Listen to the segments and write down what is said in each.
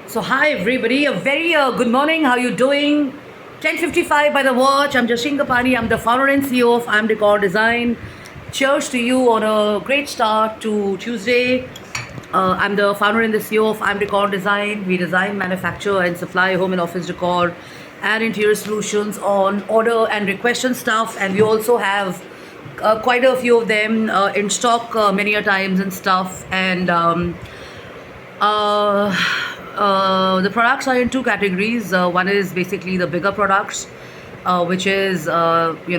So hi everybody, a very good morning. How you doing? 10:55 by the watch. I'm Jashin Kapani. I'm the founder and CEO of I'm Decor Design. Cheers to you on a great start to Tuesday. I'm the founder and the CEO of I'm Decor Design. We design, manufacture, and supply home and office decor and interior solutions on order and request and stuff. And we also have quite a few of them in stock many a times and stuff. And uh, the products are in two categories. One is basically the bigger products, which is we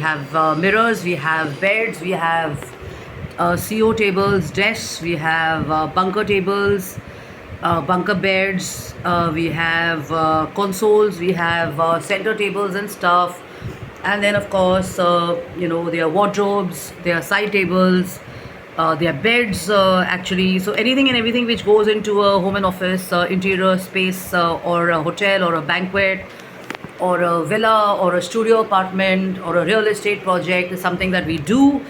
have mirrors, we have beds, we have CO tables, desks, we have bunker tables, bunker beds, we have consoles, we have center tables and stuff, and then of course there are wardrobes, there are side tables, there are beds actually. So anything and everything which goes into a home and office interior space, or a hotel or a banquet or a villa or a studio apartment or a real estate project is something that we do.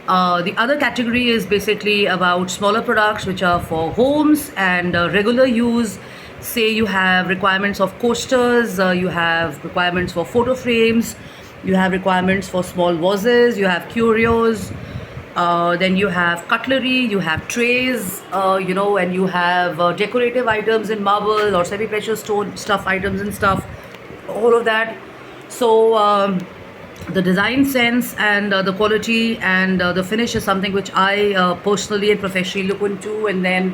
The other category is basically about smaller products which are for homes and regular use. Say you have requirements of coasters, you have requirements for photo frames, you have requirements for small vases, you have curios, then you have cutlery, you have trays, and you have decorative items in marble or semi-precious stone stuff items and stuff, all of that. So the design sense and the quality and the finish is something which I personally and professionally look into. And then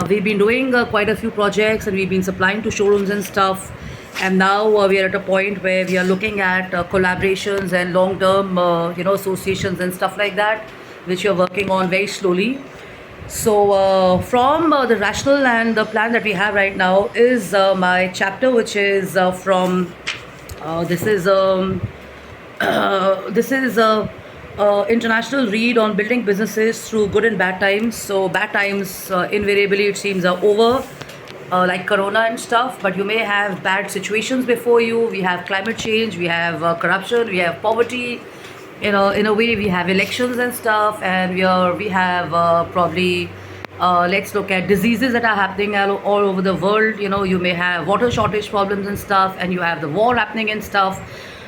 we've been doing quite a few projects and we've been supplying to showrooms and stuff. And now we are at a point where we are looking at collaborations and long-term, associations and stuff like that, which we are working on very slowly. So, from the rationale and the plan that we have right now is my chapter, which is from this is this is a international read on building businesses through good and bad times. So bad times invariably it seems are over, like corona and stuff, but you may have bad situations before you. We have climate change, we have corruption, we have poverty. In a way, we have elections and stuff, and we have probably let's look at diseases that are happening all over the world. You may have water shortage problems and stuff, and you have the war happening and stuff.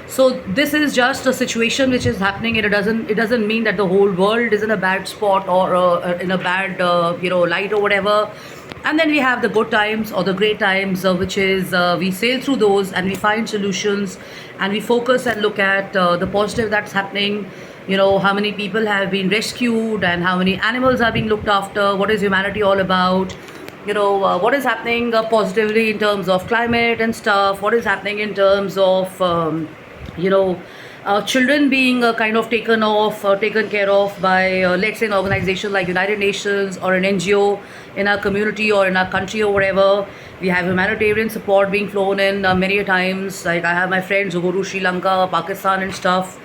So this is just a situation which is happening. It doesn't mean that the whole world is in a bad spot or in a bad light or whatever. And then we have the good times or the great times, which is we sail through those and we find solutions and we focus and look at the positive that's happening. How many people have been rescued and how many animals are being looked after. What is humanity all about? What is happening positively in terms of climate and stuff. What is happening in terms of children being kind of taken care of by, let's say, an organization like United Nations or an NGO in our community or in our country or whatever. We have humanitarian support being flown in many a times. Like I have my friends who go to Sri Lanka, Pakistan and stuff,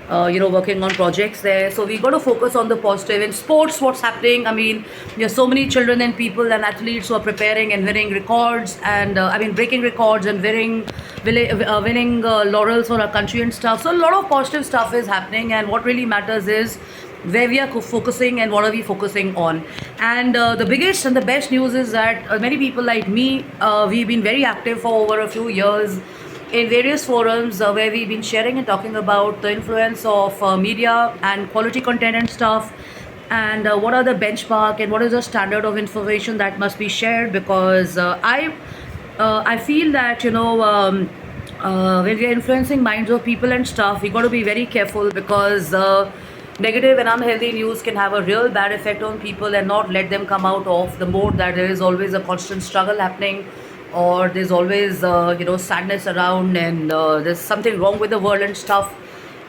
working on projects there. So we got to focus on the positive. In sports, what's happening? I mean, there's so many children and people and athletes who are preparing and winning records and breaking records and winning laurels for our country and stuff. So a lot of positive stuff is happening, and what really matters is where we are focusing and what are we focusing on. And the biggest and the best news is that many people like me, we've been very active for over a few years in various forums where we've been sharing and talking about the influence of media and quality content and stuff, and what are the benchmark and what is the standard of information that must be shared. Because I feel that when we are influencing minds of people and stuff, we got to be very careful, because negative and unhealthy news can have a real bad effect on people and not let them come out of the mode that there is always a constant struggle happening, or there's always sadness around, and there's something wrong with the world and stuff.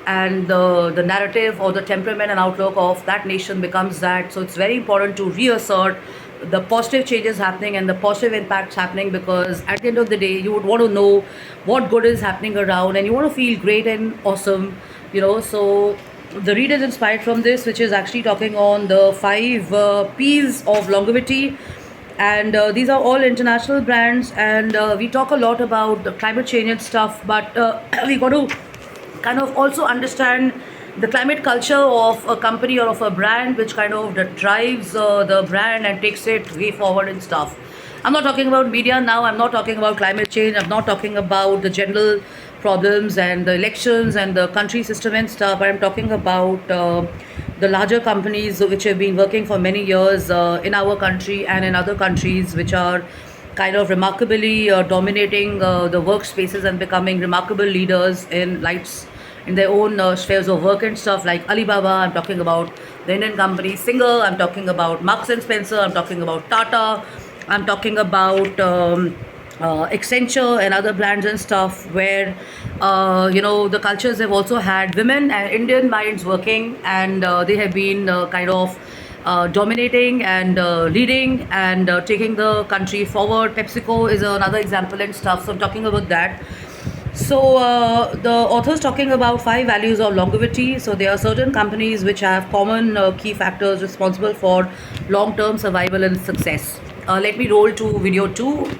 And the narrative or the temperament and outlook of that nation becomes that. So it's very important to reassert the positive changes happening and the positive impacts happening, because at the end of the day you would want to know what good is happening around and you want to feel great and awesome. So the read is inspired from this, which is actually talking on the 5 P's of longevity. And these are all international brands, and we talk a lot about the climate change and stuff, but we got to kind of also understand the climate culture of a company or of a brand which kind of that drives the brand and takes it way forward and stuff. I'm not talking about media now, I'm not talking about climate change, I'm not talking about the general problems and the elections and the country system and stuff, but I'm talking about the larger companies which have been working for many years in our country and in other countries, which are kind of remarkably dominating the workspaces and becoming remarkable leaders in lights in their own spheres of work and stuff, like Alibaba. I'm talking about the Indian company Singer. I'm talking about Marks and Spencer. I'm talking about Tata. I'm talking about Accenture and other brands and stuff, where the cultures have also had women and Indian minds working, and they have been kind of dominating and leading and taking the country forward. PepsiCo is another example and stuff. So I'm talking about that. So the author's talking about 5 values of longevity. So there are certain companies which have common key factors responsible for long-term survival and success. Let me roll to video 2.